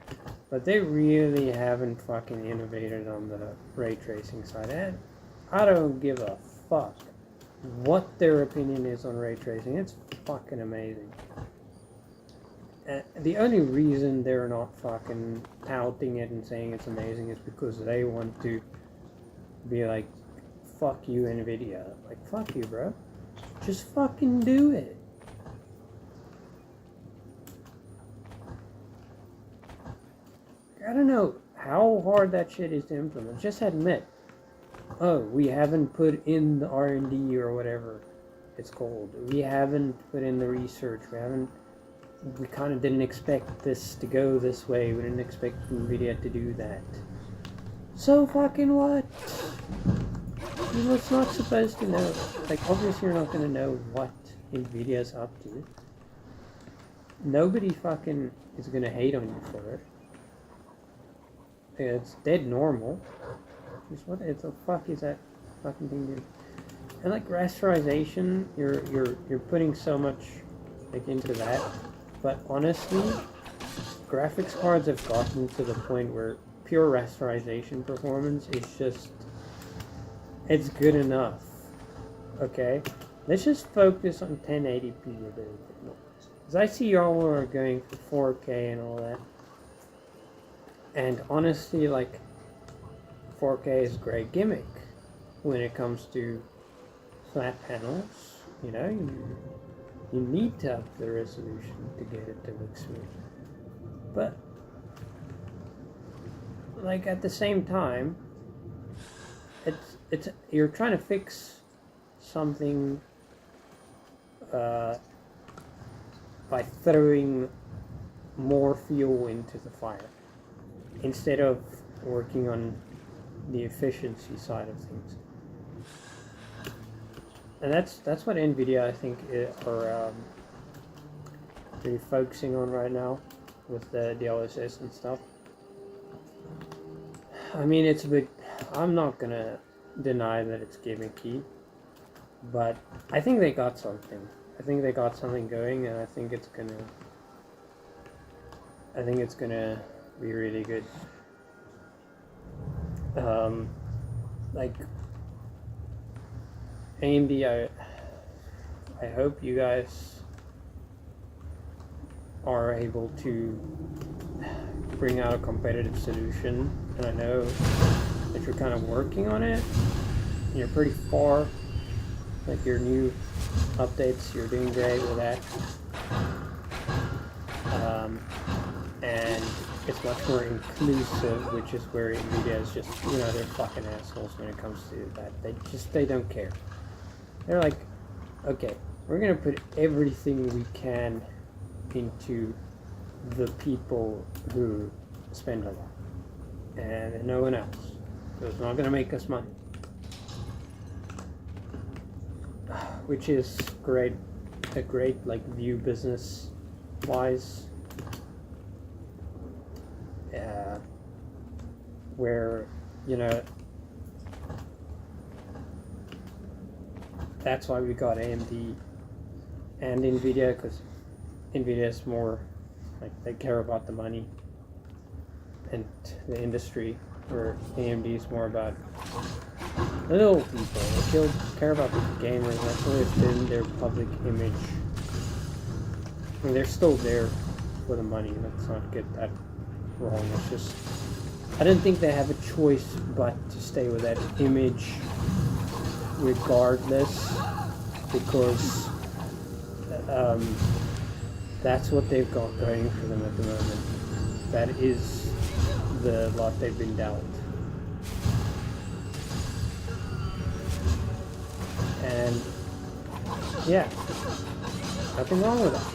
but they really haven't fucking innovated on the ray tracing side. And I don't give a fuck what their opinion is on ray tracing. It's fucking amazing. The only reason they're not fucking touting it and saying it's amazing is because they want to be like, fuck you, Nvidia. Like, fuck you, bro. Just fucking do it. I don't know how hard that shit is to implement. Just admit, oh, we haven't put in the R&D or whatever it's called. We haven't put in the research. We kind of didn't expect this to go this way. We didn't expect Nvidia to do that. So fucking what? You're not supposed to know. Like, obviously you're not going to know what Nvidia's up to. Nobody fucking is going to hate on you for it. It's dead normal. Just what the fuck is that fucking thing doing? And like rasterization, you're putting so much like into that. But honestly, graphics cards have gotten to the point where pure rasterization performance is just, it's good enough. Okay? Let's just focus on 1080p a little bit more. Because I see y'all are going for 4K and all that. And honestly, like, 4K is a great gimmick when it comes to flat panels. You know, you need to up the resolution to get it to look smooth. But, like, at the same time, it's you're trying to fix something by throwing more fuel into the fire, instead of working on the efficiency side of things. And that's what Nvidia, I think, are really focusing on right now with the DLSS and stuff. I mean, it's a bit, I'm not gonna deny that it's gimmicky, but I think they got something. I think they got something going, and I think it's gonna be really good. Like AMD, I hope you guys are able to bring out a competitive solution, and I know that you're kind of working on it. You're pretty far, like your new updates, you're doing great with that. And it's much more inclusive, which is where Nvidia is just, you know, they're fucking assholes when it comes to that. They don't care. They're like, okay, we're gonna put everything we can into the people who spend a lot, and no one else. So it's not gonna make us money, which is great, a great like view business wise. Where, you know, that's why we got AMD and Nvidia, because Nvidia is more like, they care about the money and the industry, where AMD is more about the little people. They care about the gamers. That's always been their public image. I mean, they're still there for the money. Let's not get that wrong. It's just, I don't think they have a choice but to stay with that image regardless, because that's what they've got going for them at the moment. That is the lot they've been dealt. And yeah, nothing wrong with that.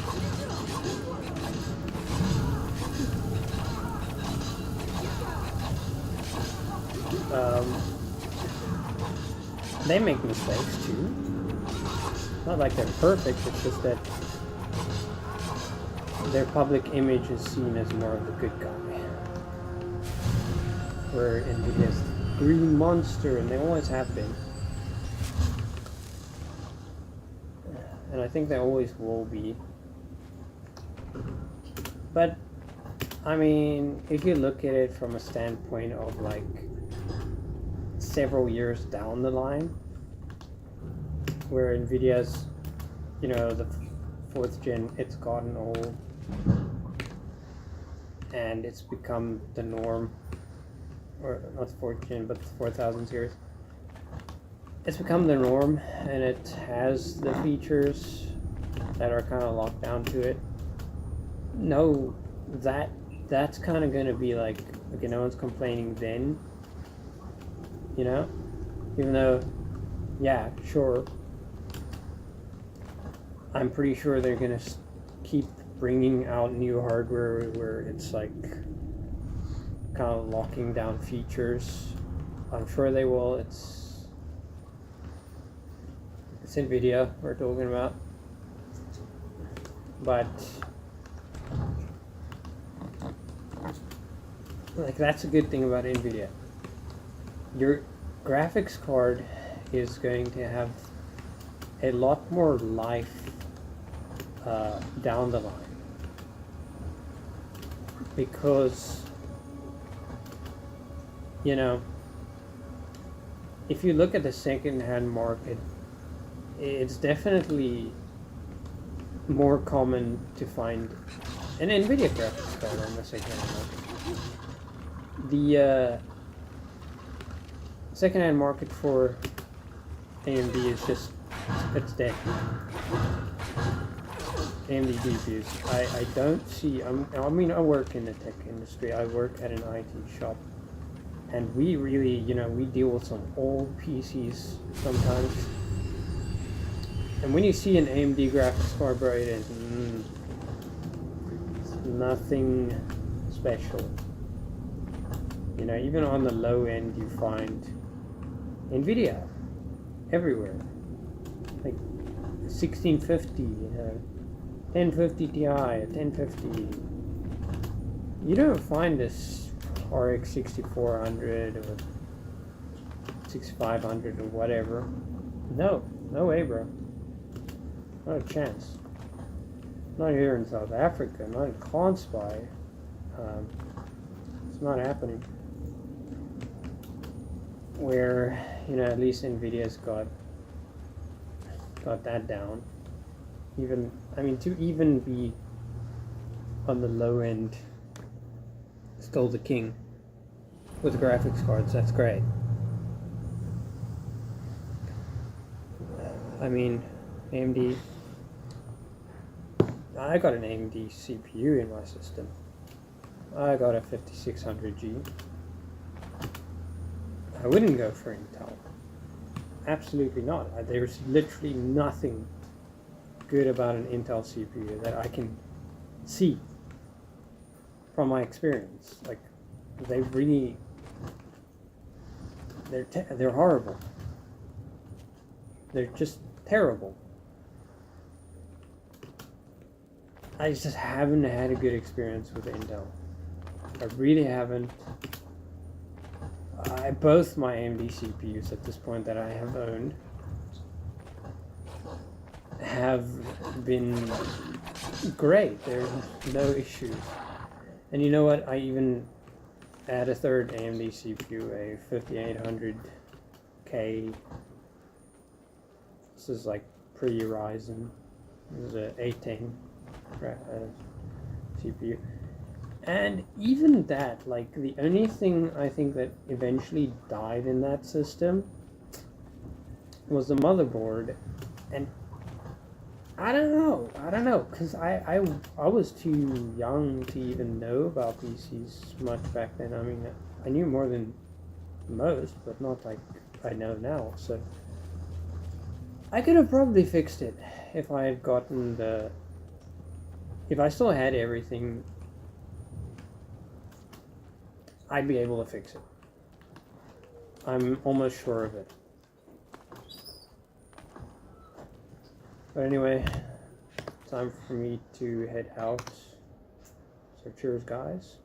They make mistakes too. Not like they're perfect, it's just that their public image is seen as more of the good guy. Where Nvidia's the green monster, and they always have been. And I think they always will be. But, I mean, if you look at it from a standpoint of like several years down the line, where Nvidia's, you know, the 4th gen, it's gotten old and it's become the norm, or not the 4th gen, but the 4000 series. It's become the norm, and it has the features that are kind of locked down to it. No, that's kind of going to be like, okay, no one's complaining then, you know? Even though, yeah, sure, I'm pretty sure they're going to keep bringing out new hardware where it's like kind of locking down features. I'm sure they will. It's Nvidia we're talking about, but like that's a good thing about Nvidia. Your graphics card is going to have a lot more life down the line, because, you know, if you look at the second-hand market, it's definitely more common to find an Nvidia graphics card on the second-hand market. The second-hand market for AMD is just, it's dead. AMD GPUs. I don't see, I mean, I work in the tech industry. I work at an IT shop. And we really, you know, we deal with some old PCs sometimes. And when you see an AMD graphics card, bro, it is it's nothing special. You know, even on the low end, you find Nvidia everywhere. Like 1650, you know, 1050 Ti, 1050. You don't find this RX 6400 or 6500 or whatever. No way, bro. Not a chance. Not here in South Africa, not in Conspire. It's not happening. Where, you know, at least Nvidia's got that down. Even, I mean, to even be on the low end, still the king with graphics cards, that's great. I mean, AMD, I got an AMD CPU in my system. I got a 5600G. I wouldn't go for Intel. Absolutely not. There's literally nothing good about an Intel CPU that I can see from my experience. Like, they really, they're horrible. They're just terrible. I just haven't had a good experience with Intel. I really haven't. Both my AMD CPUs at this point that I have owned have been great. There's no issues. And you know what? I even add a third AMD CPU, a 5800K. This is like pre-Ryzen. This is a 810 CPU. And even that, like, the only thing I think that eventually died in that system was the motherboard. And I don't know, because I was too young to even know about PCs much back then. I mean, I knew more than most, but not like I know now. So I could have probably fixed it if I had gotten if I still had everything, I'd be able to fix it. I'm almost sure of it. But anyway, time for me to head out. So cheers, guys.